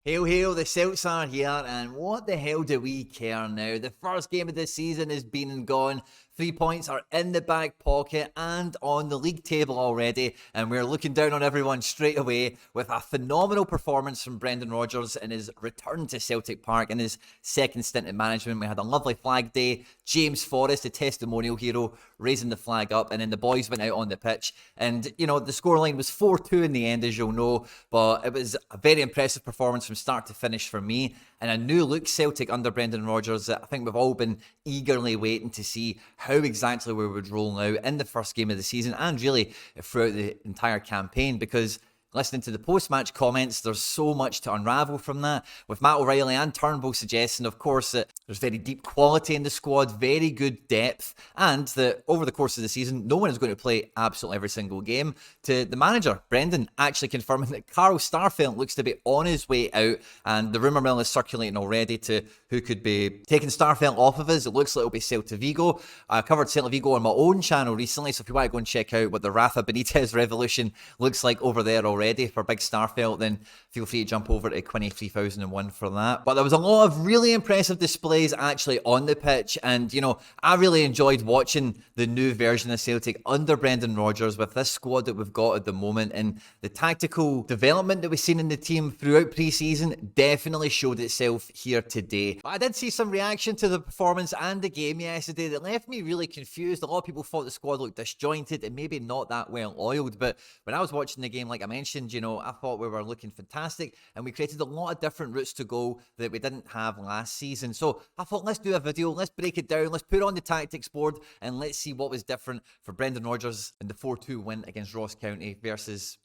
Hail, hail, the Celts are here, and what the hell do we care now? The first game of the season has been and gone. 3 points are in the back pocket and on the league table already, and we're looking down on everyone straight away with a phenomenal performance from Brendan Rodgers in his return to Celtic Park in his second stint in management. We had a lovely flag day. James Forrest, the testimonial hero, raising the flag up, and then the boys went out on the pitch. And, you know, the scoreline was 4-2 in the end, as you'll know, but it was a very impressive performance from start to finish for me, and a new look Celtic under Brendan Rodgers that I think we've all been eagerly waiting to see how exactly we would roll out in the first game of the season and really throughout the entire campaign, because listening to the post-match comments, there's so much to unravel from that, with Matt O'Reilly and Turnbull suggesting, of course, that there's very deep quality in the squad, very good depth, and that over the course of the season, no one is going to play absolutely every single game, to the manager, Brendan, actually confirming that Carl Starfelt looks to be on his way out, and the rumour mill is circulating already to who could be taking Starfelt off of us. It looks like it'll be Celta Vigo. I covered Celta Vigo on my own channel recently, so if you want to go and check out what the Rafa Benitez revolution looks like over there already for Big Starfelt, then feel free to jump over to Quinny 3001 for that. But there was a lot of really impressive displays actually on the pitch, and you know, I really enjoyed watching the new version of Celtic under Brendan Rodgers with this squad that we've got at the moment, and the tactical development that we've seen in the team throughout pre-season definitely showed itself here today. But I did see some reaction to the performance and the game yesterday that left me really confused. A lot of people thought the squad looked disjointed and maybe not that well oiled, but when I was watching the game, like I mentioned, you know, I thought we were looking fantastic, and we created a lot of different routes to go that we didn't have last season. So I thought, let's do a video, let's break it down, let's put on the tactics board, and let's see what was different for Brendan Rodgers in the 4-2 win against Ross County versus,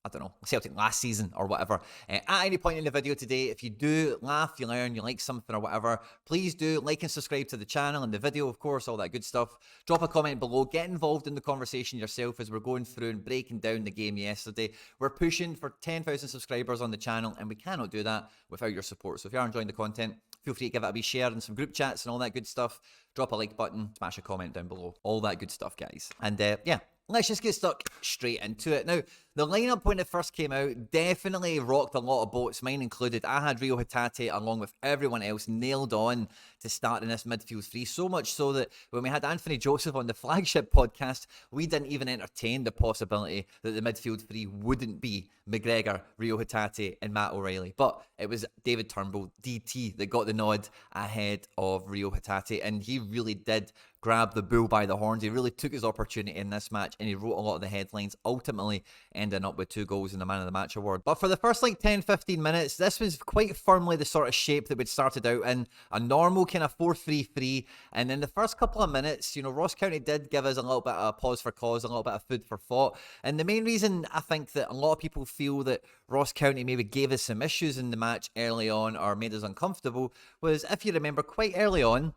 I don't know, Celtic last season or whatever. At any point in the video today, if you do laugh, you learn, you like something or whatever, please do like and subscribe to the channel and the video, of course, all that good stuff. Drop a comment below, get involved in the conversation yourself as we're going through and breaking down the game yesterday. We're pushing for 10,000 subscribers on the channel, and we cannot do that without your support. So if you are enjoying the content, feel free to give it a wee share in some group chats and all that good stuff. Drop a like button, smash a comment down below. All that good stuff, guys. And yeah, let's just get stuck straight into it. Now, the lineup when it first came out definitely rocked a lot of boats, mine included. I had Reo Hatate along with everyone else nailed on to start in this midfield three, so much so that when we had Anthony Joseph on the flagship podcast, we didn't even entertain the possibility that the midfield three wouldn't be McGregor, Reo Hatate and Matt O'Reilly. But it was David Turnbull, DT, that got the nod ahead of Reo Hatate, and he really did grab the bull by the horns. He really took his opportunity in this match, and he wrote a lot of the headlines, ultimately ending up with 2 goals in the Man of the Match award. But for the first like 10-15 minutes, this was quite firmly the sort of shape that we'd started out in, a normal kind of 4-3-3, and in the first couple of minutes, you know, Ross County did give us a little bit of pause for cause, a little bit of food for thought, and the main reason I think that a lot of people feel that Ross County maybe gave us some issues in the match early on or made us uncomfortable was, if you remember, quite early on,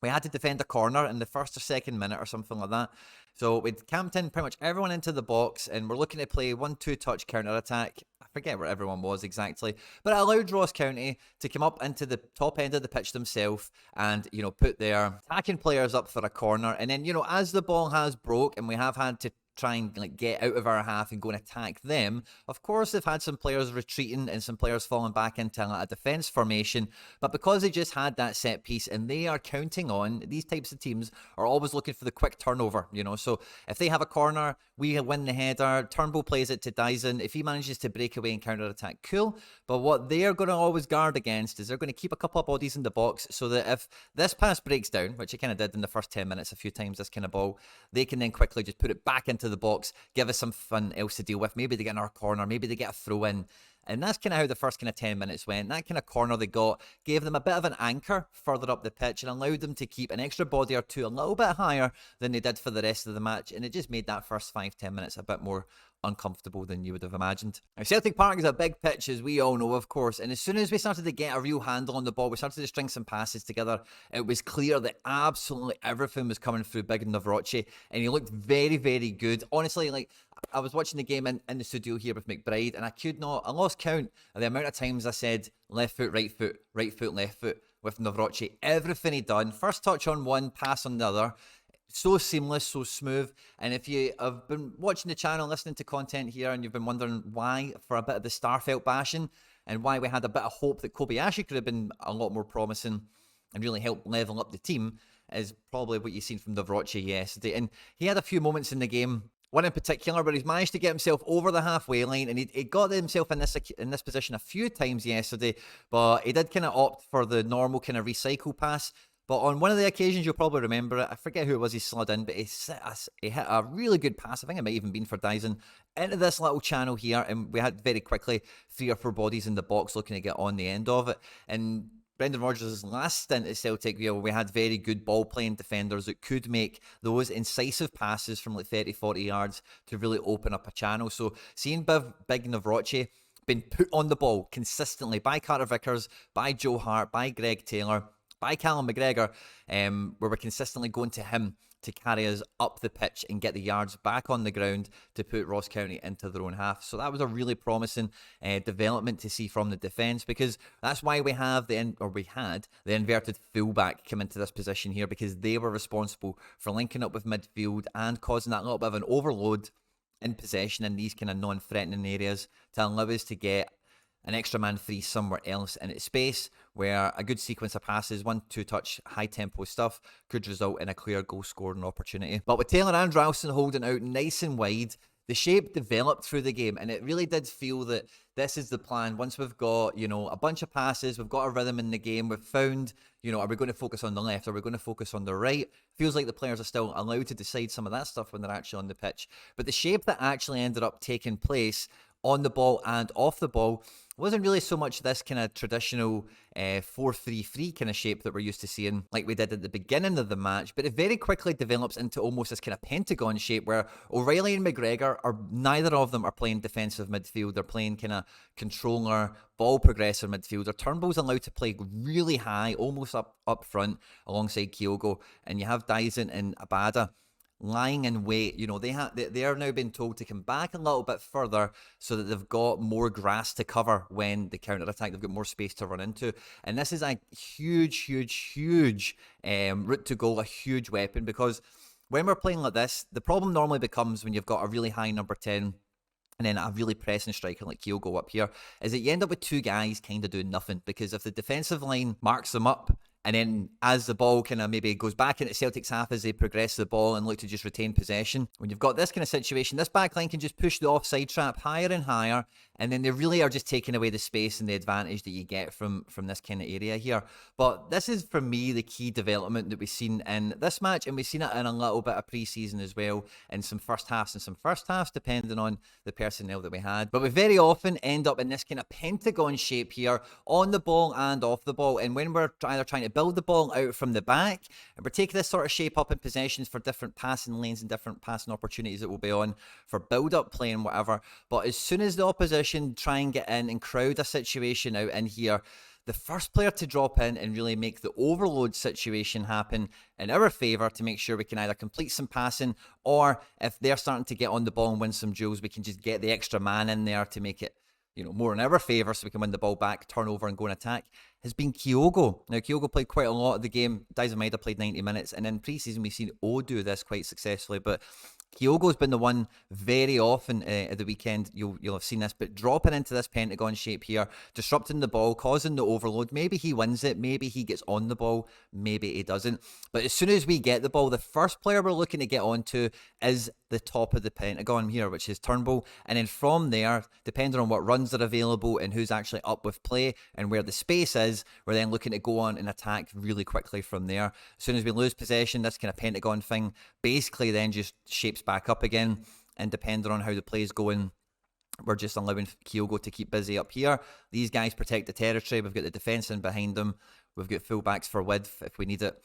we had to defend a corner in the first or second minute or something like that. So we'd camped in pretty much everyone into the box, and we're looking to play 1-2 touch counter-attack. I forget where everyone was exactly, but it allowed Ross County to come up into the top end of the pitch themselves and, you know, put their attacking players up for a corner. And then, you know, as the ball has broke and we have had to try and like get out of our half and go and attack them, of course they've had some players retreating and some players falling back into like a defense formation, but because they just had that set piece and they are counting on, these types of teams are always looking for the quick turnover, you know. So if they have a corner, we win the header, Turnbull plays it to Dyson, if he manages to break away and counter attack, cool. But what they're going to always guard against is they're going to keep a couple of bodies in the box, so that if this pass breaks down, which it kind of did in the first 10 minutes a few times, this kind of ball, they can then quickly just put it back into the box, give us something else to deal with. Maybe they get in our corner, maybe they get a throw in. And that's kind of how the first kind of 10 minutes went. That kind of corner they got gave them a bit of an anchor further up the pitch and allowed them to keep an extra body or two a little bit higher than they did for the rest of the match. And it just made that first 5-10 minutes a bit more uncomfortable than you would have imagined. Now, Celtic Park is a big pitch, as we all know, of course, and as soon as we started to get a real handle on the ball, we started to string some passes together, it was clear that absolutely everything was coming through Big Navrochi, and he looked very, very good. Honestly, like, I was watching the game in the studio here with McBride, and I lost count of the amount of times I said left foot, right foot, left foot with Navrochi. Everything he done, first touch on one, pass on the other, so seamless, so smooth. And if you have been watching the channel, listening to content here, and you've been wondering why for a bit of the Starfelt bashing, and why we had a bit of hope that Kobayashi could have been a lot more promising and really helped level up the team is probably what you've seen from Rodgers yesterday. And he had a few moments in the game, one in particular, where he's managed to get himself over the halfway line, and he got himself in this position a few times yesterday, but he did kind of opt for the normal kind of recycle pass. But on one of the occasions, you'll probably remember it, I forget who it was he slid in, but he hit a really good pass, I think it might even been for Dyson, into this little channel here, and we had very quickly 3 or 4 bodies in the box looking to get on the end of it. And Brendan Rodgers' last stint at Celtic, we had very good ball-playing defenders that could make those incisive passes from like 30, 40 yards to really open up a channel. So seeing Big Navratilova been put on the ball consistently by Carter Vickers, by Joe Hart, by Greg Taylor, by Callum McGregor, where we're consistently going to him to carry us up the pitch and get the yards back on the ground to put Ross County into their own half. So that was a really promising development to see from the defence, because that's why we had the inverted fullback come into this position here, because they were responsible for linking up with midfield and causing that little bit of an overload in possession in these kind of non-threatening areas to allow us to get an extra man free somewhere else in its space, where a good sequence of passes, 1-2 touch, high tempo stuff could result in a clear goal scoring opportunity. But with Taylor and Ralston holding out nice and wide, the shape developed through the game, and it really did feel that this is the plan. Once we've got, a bunch of passes, we've got a rhythm in the game, we've found, are we going to focus on the left? Are we going to focus on the right? Feels like the players are still allowed to decide some of that stuff when they're actually on the pitch. But the shape that actually ended up taking place on the ball and off the ball wasn't really so much this kind of traditional 4-3-3 kind of shape that we're used to seeing like we did at the beginning of the match, but it very quickly develops into almost this kind of pentagon shape where O'Reilly and McGregor neither of them are playing defensive midfield. They're playing kind of controller, ball progressor midfielder. Turnbull's allowed to play really high, almost up front alongside Kyogo, and you have Dyson and Abada lying in wait. They are now being told to come back a little bit further so that they've got more grass to cover when they counter attack. They've got more space to run into, and this is a huge route to goal, a huge weapon, because when we're playing like this, the problem normally becomes when you've got a really high number 10 and then a really pressing striker like Kyogo up here, is that you end up with 2 guys kind of doing nothing, because if the defensive line marks them up, and then as the ball kind of maybe goes back into Celtic's half as they progress the ball and look to just retain possession, when you've got this kind of situation, this back line can just push the offside trap higher and higher, and then they really are just taking away the space and the advantage that you get from this kind of area here. But this is, for me, the key development that we've seen in this match, and we've seen it in a little bit of pre-season as well, in some first halves and some first halves, depending on the personnel that we had. But we very often end up in this kind of pentagon shape here, on the ball and off the ball, and when we're either trying to build the ball out from the back, and we're taking this sort of shape up in possessions for different passing lanes and different passing opportunities that we'll be on for build-up play and whatever. But as soon as the opposition try and get in and crowd a situation out in here, the first player to drop in and really make the overload situation happen in our favour to make sure we can either complete some passing, or if they're starting to get on the ball and win some duels, we can just get the extra man in there to make it more in our favour so we can win the ball back, turn over and go and attack, has been Kyogo. Now, Kyogo played quite a lot of the game. Dyson Maeda played 90 minutes, and in pre-season we've seen O do this quite successfully, but Kyogo's been the one very often at the weekend, you'll have seen this, but dropping into this pentagon shape here, disrupting the ball, causing the overload. Maybe he wins it, maybe he gets on the ball, maybe he doesn't. But as soon as we get the ball, the first player we're looking to get onto is the top of the pentagon here, which is Turnbull. And then from there, depending on what runs are available and who's actually up with play and where the space is, we're then looking to go on and attack really quickly from there. As soon as we lose possession, this kind of pentagon thing basically then just shapes back up again, and depending on how the play is going, we're just allowing Kyogo to keep busy up here. These guys protect the territory. We've got the defence in behind them. We've got fullbacks for width if we need it,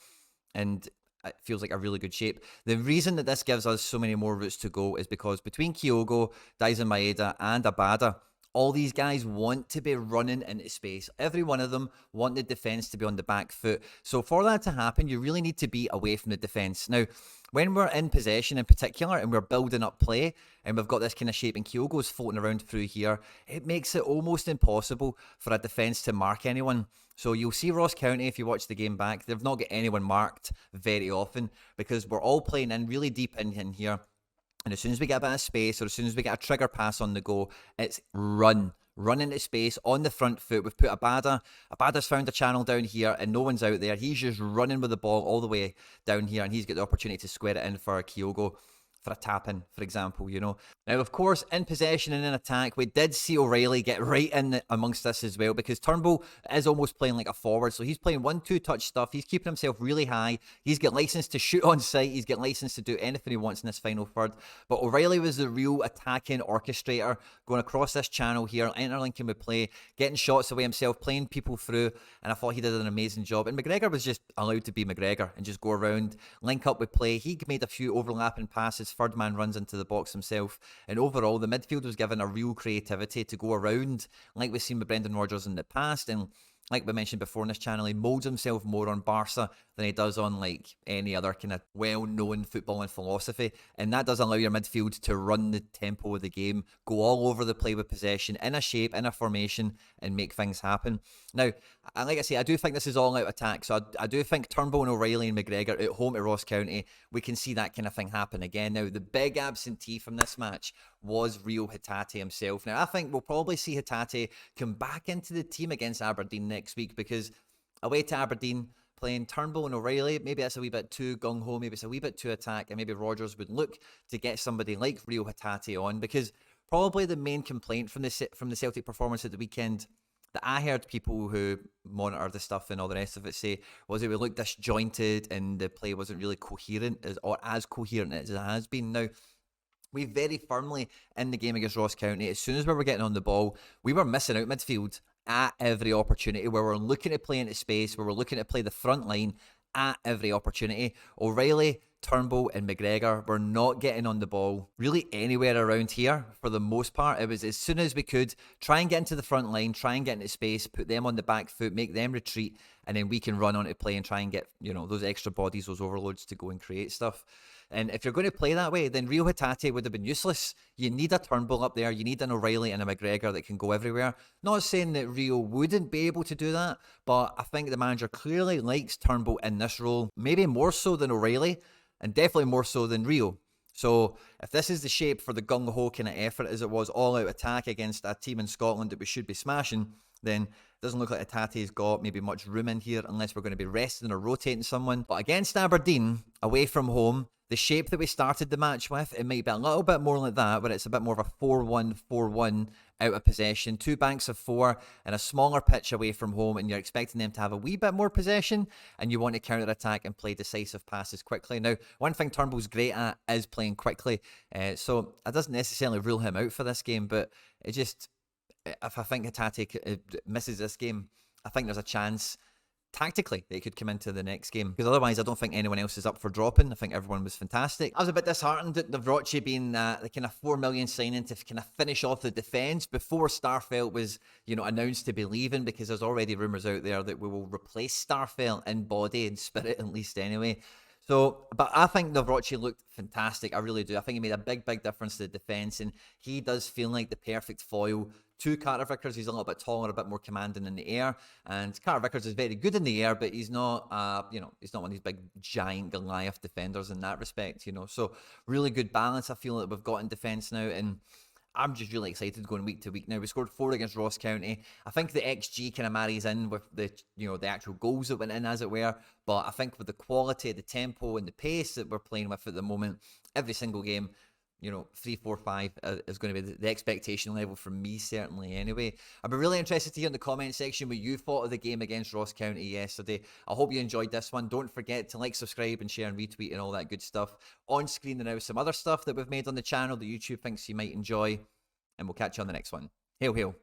and it feels like a really good shape. The reason that this gives us so many more routes to go is because between Kyogo, Dyson Maeda and Abada, all these guys want to be running into space. Every one of them want the defence to be on the back foot. So for that to happen, you really need to be away from the defence. Now, when we're in possession in particular and we're building up play and we've got this kind of shape and Kyogo's floating around through here, it makes it almost impossible for a defence to mark anyone. So you'll see Ross County, if you watch the game back, they've not got anyone marked very often because we're all playing in really deep in here. And as soon as we get a bit of space, or as soon as we get a trigger pass on the go, it's run, run into space on the front foot. We've put Abada. Abada's found a channel down here and no one's out there. He's just running with the ball all the way down here and he's got the opportunity to square it in for Kyogo, for a tap-in, for example, you know. Now, of course, in possession and in attack, we did see O'Reilly get right in amongst this as well, because Turnbull is almost playing like a forward, so he's playing 1-2 touch stuff. He's keeping himself really high. He's got license to shoot on sight. He's got license to do anything he wants in this final third. But O'Reilly was the real attacking orchestrator, going across this channel here, interlinking with play, getting shots away himself, playing people through, and I thought he did an amazing job. And McGregor was just allowed to be McGregor and just go around, link up with play. He made a few overlapping passes. Third man runs into the box himself, and overall the midfield was given a real creativity to go around, like we've seen with Brendan Rodgers in the past. And like we mentioned before in this channel, he molds himself more on Barca than he does on like any other kind of well-known footballing philosophy, and that does allow your midfield to run the tempo of the game, go all over the play with possession, in a shape, in a formation, and make things happen. Now, like I say, I do think this is all-out attack, so I do think Turnbull and O'Reilly and McGregor at home to Ross County, we can see that kind of thing happen again. Now, the big absentee from this match was Reo Hatate himself. Now, I think we'll probably see Hatate come back into the team against Aberdeen next week, because away to Aberdeen, playing Turnbull and O'Reilly, maybe that's a wee bit too gung-ho, maybe it's a wee bit too attack, and maybe Rodgers would look to get somebody like Reo Hatate on, because probably the main complaint from the Celtic performance at the weekend that I heard people who monitor the stuff and all the rest of it say was it would look disjointed and the play wasn't really coherent, or as coherent as it has been. Now, we very firmly, in the game against Ross County, as soon as we were getting on the ball, we were missing out midfield at every opportunity, where we're looking to play into space, where we're looking to play the front line at every opportunity. O'Reilly, Turnbull and McGregor were not getting on the ball really anywhere around here for the most part. It was as soon as we could try and get into the front line, try and get into space, put them on the back foot, make them retreat, and then we can run onto play and try and get, you know, those extra bodies, those overloads to go and create stuff. And if you're going to play that way, then Reo Hatate would have been useless. You need a Turnbull up there. You need an O'Reilly and a McGregor that can go everywhere. Not saying that Reo wouldn't be able to do that, but I think the manager clearly likes Turnbull in this role, maybe more so than O'Reilly, and definitely more so than Reo. So if this is the shape for the gung-ho kind of effort as it was, all-out attack against a team in Scotland that we should be smashing, then it doesn't look like Hatate's got maybe much room in here unless we're going to be resting or rotating someone. But against Aberdeen, away from home, the shape that we started the match with, it might be a little bit more like that, where it's a bit more of a 4-1-4-1 out of possession, 2 banks of 4 and a smaller pitch away from home, and you're expecting them to have a wee bit more possession, and you want to counter-attack and play decisive passes quickly. Now, one thing Turnbull's great at is playing quickly, so I doesn't necessarily rule him out for this game, but it just, if I think Hatate misses this game, I think there's a chance tactically they could come into the next game, because otherwise I don't think anyone else is up for dropping. I think everyone was fantastic. I was a bit disheartened at Vrocci being the kind of 4 million signing to kind of finish off the defence before Starfelt was, you know, announced to be leaving, because there's already rumours out there that we will replace Starfelt in body and spirit, at least anyway. So, but I think Vrocci looked fantastic. I really do. I think he made a big difference to the defence, and he does feel like the perfect foil to Carter Vickers. He's a little bit taller, a bit more commanding in the air, and Carter Vickers is very good in the air, but he's not, you know, he's not one of these big giant Goliath defenders in that respect, you know. So really good balance I feel that we've got in defence now, and I'm just really excited going week to week now. We scored 4 against Ross County. I think the XG kind of marries in with the, you know, the actual goals that went in, as it were. But I think with the quality, the tempo, and the pace that we're playing with at the moment, every single game, you know, 3, 4, 5 is going to be the expectation level for me, certainly, anyway. I'd be really interested to hear in the comment section what you thought of the game against Ross County yesterday. I hope you enjoyed this one. Don't forget to like, subscribe, and share and retweet and all that good stuff. On screen and now some other stuff that we've made on the channel that YouTube thinks you might enjoy. And we'll catch you on the next one. Hail, hail.